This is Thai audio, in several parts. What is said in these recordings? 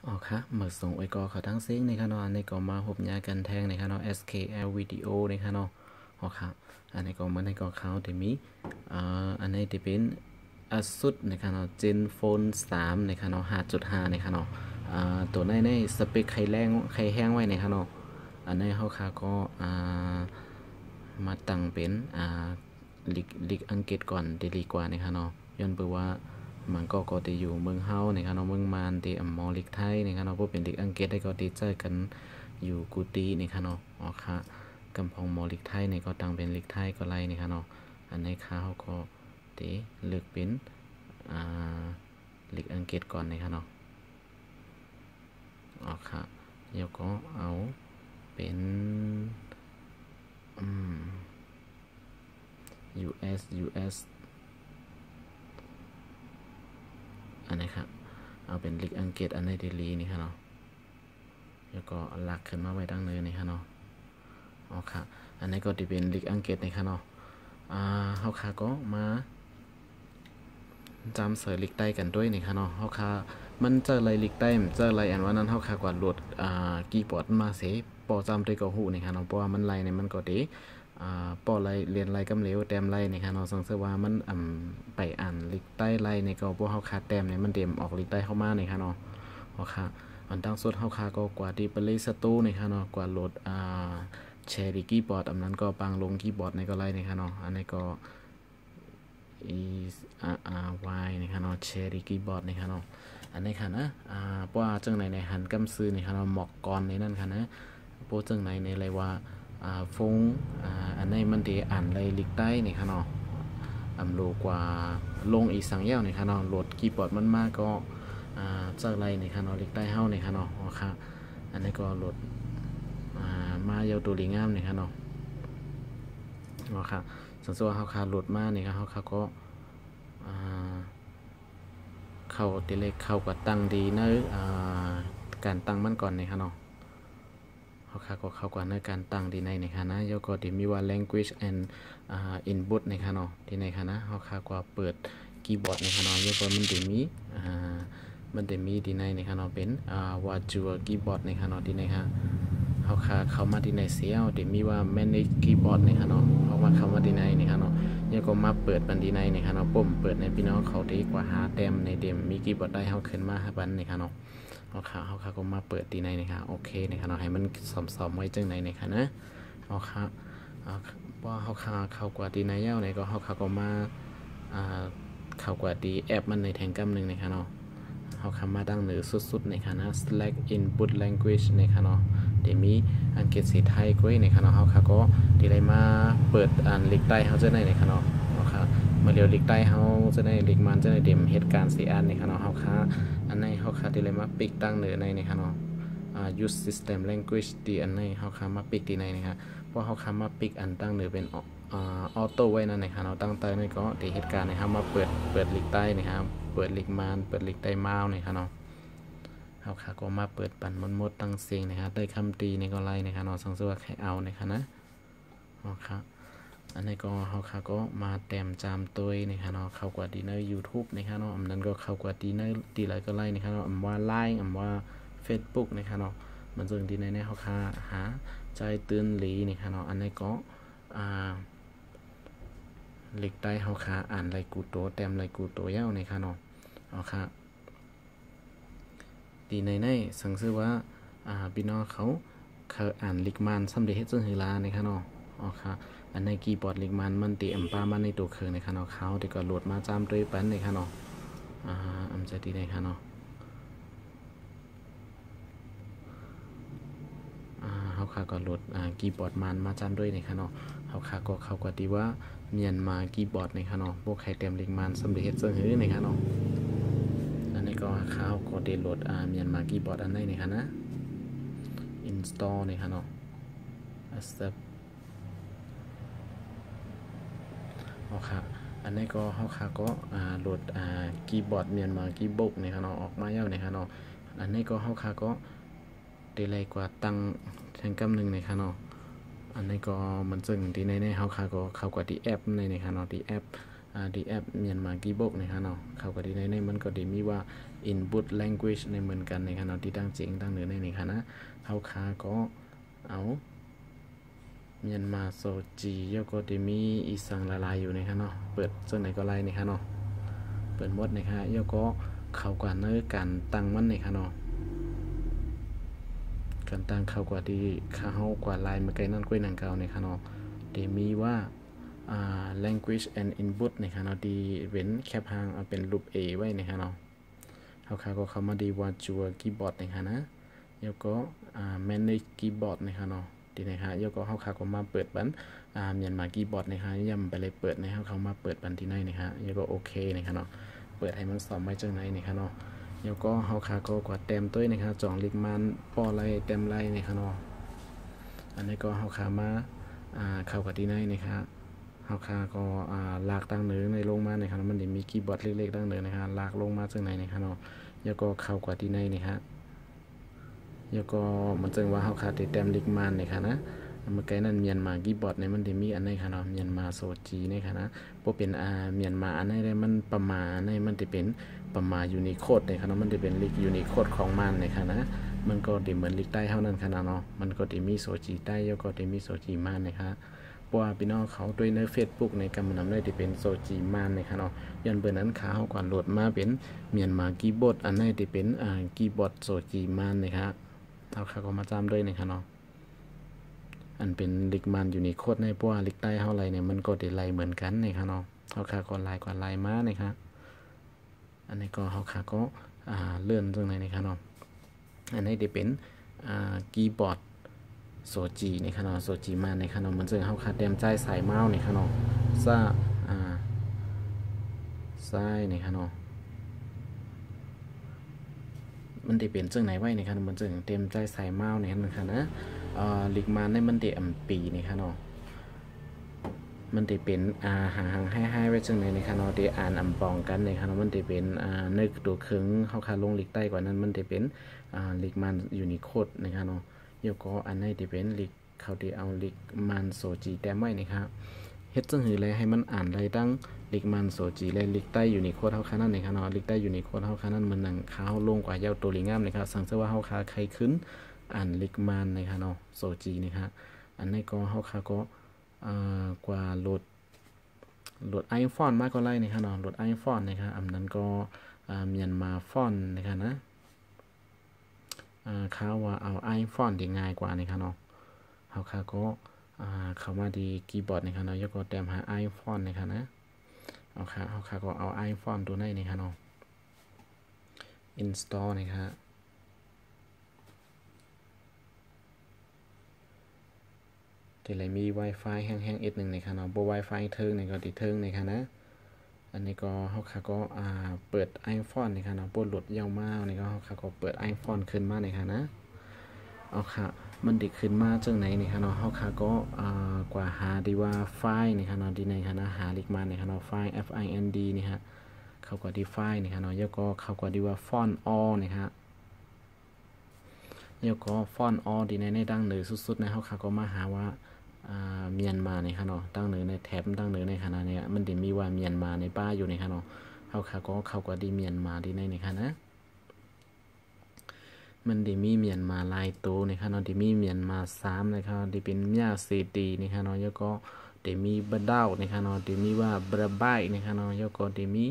อ๋อค่ะเมื่อส่งไว้ก็เขาทั้งเซ็งในค่ะเนาะอันนี้ก็มาพบญากันแทงในค่ะเนาะ SKL วิดีโอในค่ะเนาะอ๋อค่ะอันนี้ก็มันในก็เขาที่มีอันนี้ที่เป็นASUS ในค่ะเนาะ Gen Phone 3ในค่ะเนาะ5.5ในค่ะเนาะตัวในสเปคใครแห้งไว้ในค่ะเนาะอันนี้เขาค่ะก็มาตั้งเป็นลิกอังกฤษก่อนดีกว่าในค่ะเนาะย้อนเปว่า มันก็ตีอยู่เมืองเฮาในครับเนาะเมืองมานตีอำมอลิกไทยในครับเนาะพวกเป็นลิกอังกฤษได้ก็ตีเจอกันอยู่กูตีในครับเนาะอ๋อค่ะกำพองมอลิกไทยในก็ตั้งเป็นลิกไทยก็ไล่ในครับเนาะอันในข้าวก็ตีเลือกเป็นอ่าลิกอังกฤษก่อนในครับเนาะอ๋อค่ะเดี๋ยวก็เอาเป็นอืม US อันนี้ครับเอาเป็นลิกอังกฤษอันในเดลีนี่ครับเนาะแล้วก็หลักขึ้นมาไว้ตั้งเลยนี่ครับเนาะอ๋อค่ะอันนี้ก็จะเป็นลิกอังกฤษนี่ครับเนาะเฮาค่ะก็มาจำเสยลิกใต้กันด้วยนี่ครับเนาะเฮาค่ะมันเจออะไรลิกใต้เจออะไรอันว่านั้นเฮาค่ะกว่าโหลดกีย์บอร์ดมาเสปอจำด้วยก็ฮู้นี่ครับเนาะเพราะว่ามันไล่เนี่ยมันก็ดีปอไล่เรียนไล่กำเหลวแต้มไล่นี่ครับเนาะสังเกตว่ามันไปอ่านลิกใต้ไล่นี่ก็พวกเฮาขาดแต้มเนี่ยมันเต็มออกลิกใต้เข้ามานี่ครับเนาะเฮาค่ะอันตั้งสุดเฮาค่ะก็กว่าที่ไปเลยสตูนี่ครับเนาะกว่าโหลดแชร์ดีกีย์บอร์ดอันนั้นก็ปังลงกีย์บอร์ดในก็ไล่นี่ครับเนาะอันนี้ก็ is y นี่ครับเนาะแชร์ดีกีย์บอร์ดนี่ครับเนาะอันนี้ค่ะนะเพราะว่าจังไหนในหันกำซื้อนี่ครับเนาะหมอกก่อนในนั่นค่ะนะโปรจังไหนในอะไรว่าฟงอันนี้มันที่อ่านเลยลิกใต้นี่ครับเนาะโลกว่าลงอีกสังเย้านี่ครับเนาะโหลดกีย์บอร์ดมันมากก็เจออะไรนี่ครับเนาะลิกใต้เฮานี่ครับเนาะอ๋อค่ะอันนี้ก็โหลดมาเยาตัวลิงามนี่ครับเนาะอ๋อค่ะส่วนเฮาคาโหลดมานี่ครับเฮาคาก็เข้าตีเลขเข้ากับตั้งดีเนอะการตั้งมันก่อนนี่ครับเนาะเขาค่ะก็เข้ากับในการตั้งดีในค่ะนะแล้วก็ที่มีว่า language and input ในค่ะเนาะที่ในค่ะนะเขาค่ะก็เปิดคีย์บอร์ดในค่ะเนาะแล้วก็มันจะมีดีในค่ะเนาะเป็นvirtual keyboard ในค่ะเนาะที่ในค่ะเขาค่ะเข้ามาที่ในเสียเอาที่มีว่า manage keyboard ในค่ะเนาะเขามาเข้ามาที่ในค่ะเนาะแล้วก็มาเปิดบันดีในค่ะเนาะปุ่มเปิดในพี่น้องเขาดีกว่าหาแต้มในเดมมีคีย์บอร์ดได้เขาขึ้นมาหาบันในค่ะเนาะเขาก็มาเปิดดีในนะคะโอเคนะคะเนาะให้มันสอมไว้จังไหนนะคะนะเอาค่ะว่าเขากว่าดีในเย้าในก็เขาก็มาเขากว่าดีแอปมันในแทงกัมหนึ่งนะคะเนาะเขาคำมาดังหรือสุดๆนะคะนะ Slack Input Language นะคะเนาะเดี๋ยวมีอังกฤษสีไทยก้อยนะคะเนาะเขาก็ดีได้มาเปิดอ่านลิกใต้เขาจะได้นะคะเนาะมาเรียวลิกใต้เขาจะได้ลิกมันจะได้เด่มเหตุการณ์สีอันนะคะเนาะเขาค่ะอันในเขาค่ะที่เลยมาปิกตั้งเหนือในนะคะเนาะuse system language ที่อันในเขาค่ะมาปิกที่ในนะคะเพราะเขาค่ะมาปิกอันตั้งเหนือเป็นออโต้ไว้นั่นนะคะเนาะตั้งใต้ในก็ที่เหตุการณ์นะครับมาเปิดลิกใต้นะครับเปิดลิกมันเปิดลิกใต้เมาส์นะคะเนาะเขาค่ะก็มาเปิดปั่นมดตั้งเสียงนะครับได้คำตีในก็ไล่นะคะเนาะสังเกตว่าใครเอานะคะนะอ๋อค่ะอันนี้ก็เขาค่ะก็มาแต้มจามตัวนะคะเนาะเข้ากว่าดีใน YouTube นะคะเนาะอันนั้นก็เข้ากว่าดีในดีไรก็ไล่นะคะเนาะว่าไลน์ว่า Facebook นะคะเนาะมันจึงดีในเขาค่ะหาใจตื่นหลีนะคะเนาะอันนี้ก็เล็กได้เขาค่ะอ่านไรกูโตแต้มไรกูโตเย้านะคะเนาะเอาค่ะดีในสังเกตว่าพี่น้องเขาอ่านลิกมันสำเร็จซึ่งเฮลานะคะเนาะอ๋อค่ะอันในกีย์บอร์ดลิกมันตีปามันในตัวเครื่องนะคะเนาะเขาที่ก็โหลดมาจามด้วยปันนะคะเนาะจะดีนะคะเนาะเขาค่ะก็โหลดกีย์บอร์ดมันมาจามด้วยนะคะเนาะเขาค่ะก็เข้ากว่าดีว่าเมียนมากีย์บอร์ดนะคะเนาะพวกใครเต็มลิกมันสำเร็จซึ่งเฮนะคะเนาะอันนี้ก็เขาก็ได้โหลดเมียนมากีย์บอร์ดอันนี้นะคะนะ install นะคะเนาะ accept อ๋อครับอันนี้ก็เขาค่ะก็โหลดคีย์บอร์ดเมียนมาคีย์บอร์ดนี่ครับเนาะออกมาแล้วนี่ครับเนาะอันนี้ก็เขาค่ะก็ดีเลยกว่าตั้งแทงกำหนึ่งนี่ครับเนาะอันนี้ก็มันซึ่งที่ในเขาค่ะก็เข้ากว่าที่แอปในนี่ครับเนาะที่แอป ดีแอปเมียนมากีบอกนะครับเนาะเข้ากับดีในมันก็ดีมีว่า input language ในเหมือนกันนะครับเนาะที่ตั้งเสียงตั้งเหนือในนี่ครับนะเขาคาก็เอาเมียนมาโซจียก็ดีมีอีสังละลายอยู่นะครับเนาะเปิดส่วนไหนก็ไล่นะครับเนาะเปิดหมดนะครับยก็เข้ากว่าเนื้อการตั้งมันนะครับเนาะการตั้งเข้ากว่าที่เข้ากว่าลายมาไกลนั่นก้วยหนังเก่านะครับเนาะดีมีว่าlanguage and input นะครับเนาะดีเว้นแคปหางเอาเป็นรูป A ไว้นะครับเนาะเขาก็เข้ามาดีว่าจัวคีย์บอร์ดนะครับนะแล้วก็manage keyboard นะครับเนาะดีนะครับแล้วก็เขาก็มาเปิดบันเมียนมาคีย์บอร์ดนะครับย่ำไปเลยเปิดนะครับเขามาเปิดบันที่ไหนนะครับแล้วก็โอเคนะครับเนาะเปิดให้มันสอบไว้จังไหนนะครับเนาะแล้วก็เขาก็กว่าเต็มตัวนะครับจ่องลิกมันป้อไรเต็มไรนะครับเนาะอันนี้ก็เขามาเข้ากับที่ไหนนะครับเขาก็ลากตั้งเนื้อในลงมานะครับมันจะมีคีย์บอร์ดเล็กๆตั้งเนื้อนะครับลากลงมาจังไหนนะครับเนาะแล้วก็เข้ากว่าที่ไหนนะครับแล้วก็มันจึงว่าเขาติดเต็มลิกมันนะครับนะเมื่อกี้นั้นเมียนมาคีย์บอร์ดในมันจะมีอันไหนครับเนาะเมียนมาโซจีนะครับนะพวกเป็นเมียนมาอันไหนได้มันประมาณในมันจะเป็นประมาณยูนิโคดนะครับมันจะเป็นลิกยูนิโคดของมันนะครับนะมันก็จะเหมือนลิกใต้เท่านั้นครับเนาะมันก็จะมีโซจีใต้แล้วก็จะมีโซจีมันนะครับว่าพี่น้องเขาด้วยใน Facebook ในกำนำได้ที่เป็นโซจีมานนะครับเนาะยันเบอร์นั้นขาเขาก่อนโหลดมาเป็นเมียนมาคีย์บอร์ดอันไหนที่เป็นคีย์บอร์ดโซจีมานนะครับเอาขาก็มาจำด้วยนะครับเนาะอันเป็นลิกมันอยู่ในโคดในเพราะว่าลิกใต้เท่าไรเนี่ยมันก็ได้ไล่เหมือนกันนะครับเนาะเอาขาก็ไล่กว่าไล่มานะครับอันนี้ก็เอาขาก็เลื่อนตรงไหนนะครับเนาะอันนี้จะเป็นคีย์บอร์ดโซจีในขนาดโซจีมาในขนาดมันจะเข้าคาเต็มใจสายเมาส์ในขนาดซ่าซ้ายในขนาดมันจะเปลี่ยนจังไหนไว้ในขนาดมันจะเต็มใจสายเมาส์ในขนาดนะลิกมาในมันจะปีในขนาดมันจะเป็นห่างให้ไว้จังไหนในขนาดที่อ่านปองกันในขนาดมันจะเป็นนึกตัวเครื่องเข้าคาลงลิกใต้กว่านั้นมันจะเป็นลิกมันยูนิโคดในขนาดยก็อันไหนที่เป็นลิกเขาที่เอาลิกมันโซจีแต้มไว้นะครับเฮ็ดจังหือเลยให้มันอ่านได้ตั้งลิกมันโซจีและลิกใต้อยู่ในโคดเท่าคันนั่นนะครับเนาะลิกใต้อยู่ในโคดเท่าคันนั่นมันหนังขาวลงกว่าเย้าตัวลิงามนะครับสังเกตว่าเฮาคาใครขึ้นอ่านลิกมันนะครับเนาะโซจีนะครับอันนี้ก็เฮาคาก็กว่าโหลดไอฟอนมากก็ไล่นะครับเนาะโหลดไอฟอนนะครับอันนั้นก็เมียนมาฟอนนะครับนะเขาว่าเอาไอฟอนที่ง่ายกว่านะครับเนาะเขาก็เข้ามาที่คีย์บอร์ดนะครับเนาะยกก็เตรียมหาไอฟอนนะครับนะเขาก็เอาไอฟอนตัวไหนนะครับเนาะ install นะครับที่ไหนมี Wi-Fi แห้งๆ S1 นะครับเนาะบ่ Wi-Fi เทิงนี่ก็ติดเทิงนะครับนะอันนี้ก็เขาก็เปิด iPhone นะครับเนาะปวดหลุดยาวมากนี่ก็เขาก็เปิด iPhone ขึ้นมานะครับนะเอาค่ะมันดิขึ้นมาจังไหนนี่ครับเนาะเขาก็กว่าหาดีว่าไฟล์นี่ครับเนาะดีในครับนะหาลิกมานี่ครับเนาะไฟล์ find นี่ฮะเขาก็ดีไฟล์นี่ครับเนาะแล้วก็เขาก็ดีว่า font all นี่ครับแล้วก็ font all ดีในดังเหนือสุดๆนะเขาก็มาหาว่าเมียนมาในค่ะเนาะตั้งเหนือในแท็บตั้งเหนือในขณะนี้มันดิมีว่าเมียนมาในป้าอยู่ในค่ะเนาะเขาก็ดีเมียนมาดีในค่ะนะมันดิมีเมียนมาลายโตในค่ะเนาะดิมีเมียนมา3นะครับดิเป็นเมียซีตีในค่ะเนาะแล้วก็ดิมีบดาวในค่ะเนาะดิมีว่าบราบายในค่ะเนาะแล้วก็ดิมี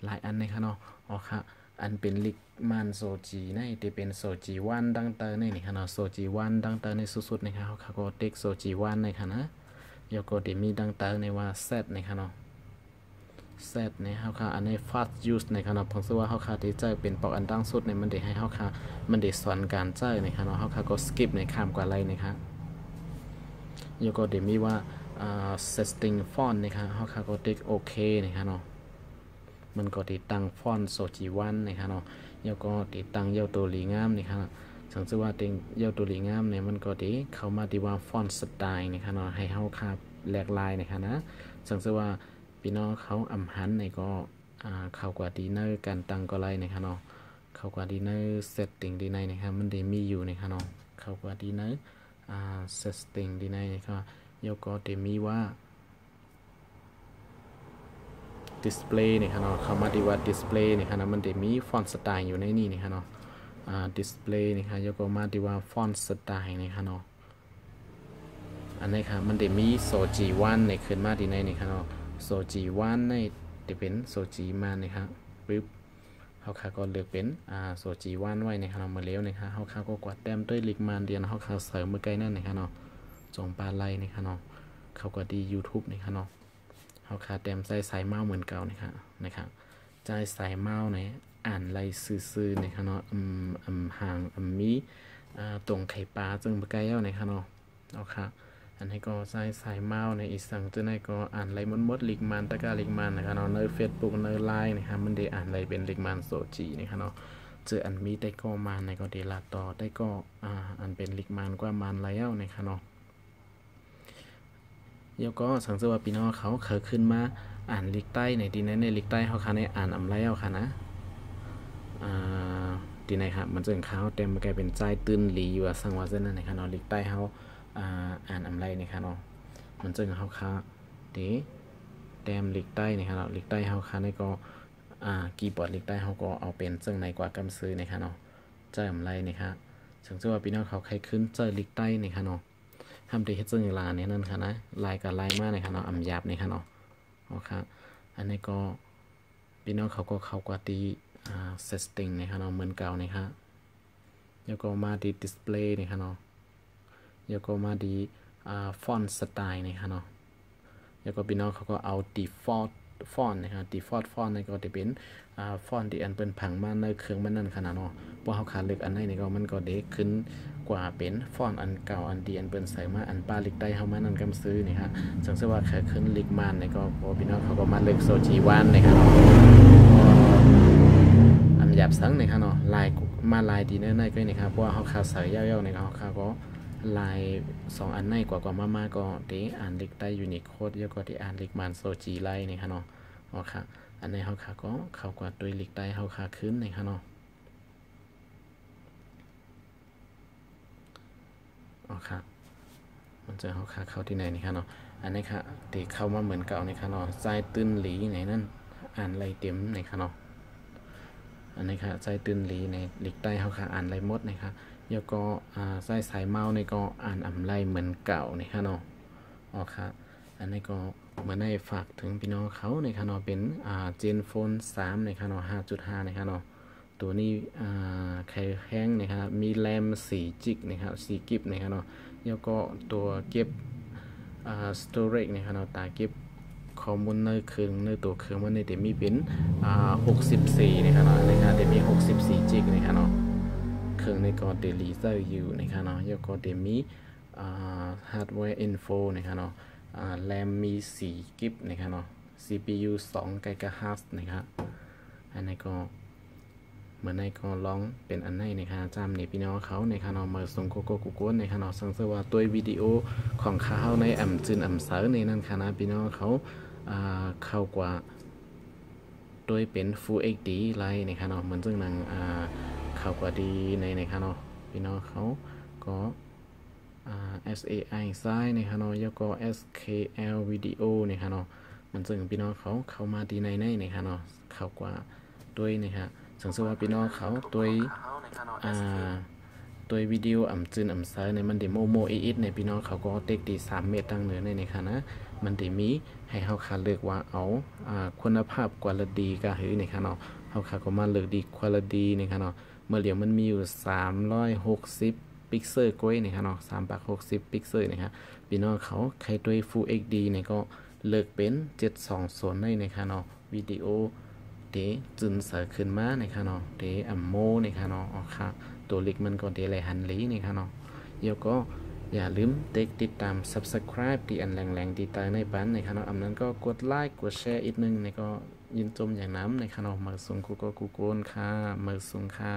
หลายอันในค่ะเนาะอ๋อค่ะอันเป็นลิกมันโซจีในที่เป็นโซจีวันดังเตอร์ในนี่ค่ะเนาะโซจีวันดังเตอร์ในสุดๆนะครับเขาก็เด็กโซจีวันในค่ะนะแล้วก็ที่มีดังเตอร์ในว่าเซตในค่ะเนาะเซตในเขาค่ะอันใน fast use ในค่ะเนาะผมคิดว่าเขาค่ะที่เจอเป็นปอกอันดังสุดในมันได้ให้เขาค่ะมันได้สอนการเจอในค่ะเนาะเขาค่ะก็ skip ในข้ามกว่าไรนะคะแล้วก็ที่มีว่าsetting font นะคะเขาค่ะก็เด็กโอเคนะคะเนาะมันก็ติดตั้งฟอนต์โซจีวันนะครับเนาะแล้วก็ติดตั้งเย้าตัวหลีงามนี่ครับสังเกตว่าติงเย้าตัวหลีงามเนี่ยมันก็ดีเข้ามาที่ว่าฟอนต์สไตล์นะครับเนาะให้เฮาครับแหลกลายนะครับนะสังเกตว่าพี่น้องเขาอำหันในก็เข้ากว่าดีเนอร์การตั้งก็ไล่นะครับเนาะเข้ากว่าดีเนอร์เซตติ้งดีในนะครับมันได้มีอยู่นะครับเนาะเข้ากว่าดีเนอร์เซตติ้งดีในนะครับแล้วก็ได้มีว่า display เนี่ยครับเนาะเข้ามาที่ว่า display เนี่ยครับมันจะมีฟอนต์สไตล์อยู่ในนี้นะครับเนาะdisplay นี่ครับแล้วก็มาที่ว่าฟอนต์สไตล์นี่ครับเนาะอันนี้ครับมันจะมีโซจีวันในขึ้นมาที่ในนี่ครับเนาะโซจีวันในจะเป็นโซจีมันนะครับปึ๊บเขาขาก็เลือกเป็นโซจีวันไว้นะครับเนาะมาเลี้ยวนะครับเขาขาก็กวาดแต้มด้วยลิกมันเดียนเขาขาเสริมมือใกล้นั่นนะครับเนาะจงปลาไล่นะครับเนาะเขาก็ดี YouTube นะครับเนาะเขาขาแต้มใส่สายเมาส์เหมือนเก่านะครับใจสายเมาส์เนี่ยอ่านไล่ซื่อๆนะครับเนาะห่างมีตรงไข่ปลาจึงมือใกล้แล้วนะครับเนาะเอาค่ะอันนี้ก็ใส่สายเมาส์ในอีสังตัวนี้ก็อ่านไล่มดลิกมันตะการลิกมันนะครับเนาะในเฟซบุ๊กในไลน์นะครับมันได้อ่านไล่เป็นลิกมันโซจีนะครับเนาะเจออันมีได้ก็มาในก็เดลาต่อได้ก็อันเป็นลิกมันกว่ามันแล้วนะครับเนาะเดี๋ยวก็สังเกตว่าพี่น้องเขาเคยขึ้นมาอ่านลิกใต้ในดีนั้นในลิกใต้เขาค่ะในอ่านอำไล่เอาค่ะนะดีไหนครับมันจะเขาเต็มกลายเป็นใจตื้นหลีอยู่สังวาเส้นนั่นนะครับเนาะลิกใต้เขาอ่านอำไล่นะครับเนาะมันจะเขาค่ะดีเต็มลิกใต้นะครับเนาะลิกใต้เขาค่ะในก็กีย์บอร์ดลิกใต้เขาก็เอาเป็นซึ่งในกว่ากำซื้อนะครับเนาะใจอำไล่นะครับสังเกตว่าพี่น้องเขาใครขึ้นเจอลิกใต้นะครับเนาะทำดีให้ซึ่งลาเนี่ยนั่นค่ะนะลายกับลายมากนะครับเนาะอำหยาบนะครับเนาะโอเคอันนี้ก็พี่น้องเขาก็เข้ากว่าตีsetting นะครับเนาะเหมือนเก่านะครับแล้วก็มาดี display นะครับเนาะแล้วก็มาดีfont style นะครับเนาะแล้วก็พี่น้องเขาก็เอา default font นะครับ default font นี่ก็จะเป็นfont ที่อันเป็นผังมาในเครื่องมันนั่นขนาดเนาะพอเขาขาดเลือกอันไหนนี่ก็มันก็เด็กขึ้นกว่าเป็นฟอนต์อันเก่าอันดีอันเป็นใส่มาอันปลาลิกได้เข้ามานั่นกำซื้อนี่ครับสังเกตว่าแค่ขึ้นลิกมันนี่ก็พอพี่น้องเขาก็มาเลือกโซจีวันนะครับอันหยาบสังนะครับเนาะลายมาลายดีแน่ๆก็นี่ครับเพราะว่าเขาขาใส่เย้าๆนะครับเขาก็ลาย2อันในกว่ามาก็เด็กอ่านลิกได้ยูนิโคดเยอะกว่าที่อ่านลิกมันโซจีไลนี่ครับเนาะอ๋อค่ะอันในเขาขาก็เข้ากว่าตัวลิกได้เขาขาขึ้นนะครับเนาะอ๋อค่ะมันจะเขาขาเข้าที่ไหนนี่ครับเนาะอันนี้ค่ะตีเข้ามาเหมือนเก่านี่ครับเนาะใจตื้นหลีไหนนั่นอ่านไรเต็มนี่ครับเนาะอันนี้ค่ะใจตื้นหลีในลิกใต้เขาขาอ่านไรมดนะครับแล้วก็ใส่สายเมาส์ในก็อ่านอ่ำไรเหมือนเก่านี่ครับเนาะอ๋อค่ะอันนี้ก็มาได้ฝากถึงพี่น้องเขาในครับเนาะเป็นเจนโฟน3ในครับเนาะ 5.5 นะครับเนาะตัวนี้แข็งแข็งนะครับมีแรม4 จิกนะครับ4กิกนะครับเนาะแล้วก็ตัวเก็บstorage นะครับเนาะตาเก็บข้อมูลในเครื่องในตัวเครื่องมันในเดี๋ยวมีเป็น64นะครับเนาะในการเดี๋ยวมี64 จิกนะครับเนาะเครื่องในก็เดลิเซอร์อยู่นะครับเนาะแล้วก็เดี๋ยวมีhardware info นะครับเนาะแรมมี4กิกนะครับเนาะ CPU 2 GHz นะครับอันนี้ก็เหมือนในก็ลองเป็นอันไหนนะครับจำเนี่ยพี่น้องเขาในคานอมาส่งโกโก้กูโก้ในคานอสังเกตว่าตัววิดีโอของเขาในจืนเสาในนั่นค่ะนะพี่น้องเขาเข้ากว่าโดยเป็น Full HD ไลน์ในคานอเหมือนซึ่งนังเข้ากว่าดีในคานอพี่น้องเขาก็ SAI ซ้ายในคานอแล้วก็ SKL วิดีโอในคานอมันซึ่งพี่น้องเขาเข้ามาดีในคานอเข้ากว่าด้วยนะครับสังเกตว่าพี่น้องเขาตัววิดีโอจืนซ้ายในมันเดโมอีทในพี่น้องเขาก็เต็กดี3 เมตรตั้งเหนือในค่ะนะมันเดมีให้เขาขาเลือกว่าเอาคุณภาพกว่าดีก็หือในค่ะเนาะเขาขาก็มาเลือกดีคุณภาพดีในค่ะเนาะเมื่อเหลียวมันมีอยู่360พิกเซลก้อยในค่ะเนาะ360พิกเซลนะครับพี่น้องเขาใครด้วย Full HD เนี่ยก็เลือกเป็น720ในค่ะเนาะวิดีโอเดจึนเสือขึ้นมาในค่ะเนาะเดโมในค่ะเนาะอ๋อค่ะตัวลิกมันก็เดอะไรหันลีในค่ะเนาะแล้วก็อย่าลืมติดตาม subscribe ที่อันแรงๆที่ตายในปันในค่ะเนาะอันนั้นก็กดไลค์กดแชร์อีกนึงในก็ยินจมอย่างน้ำในค่ะเนาะมาส่งกูโก้ค่ะมาส่งค่ะ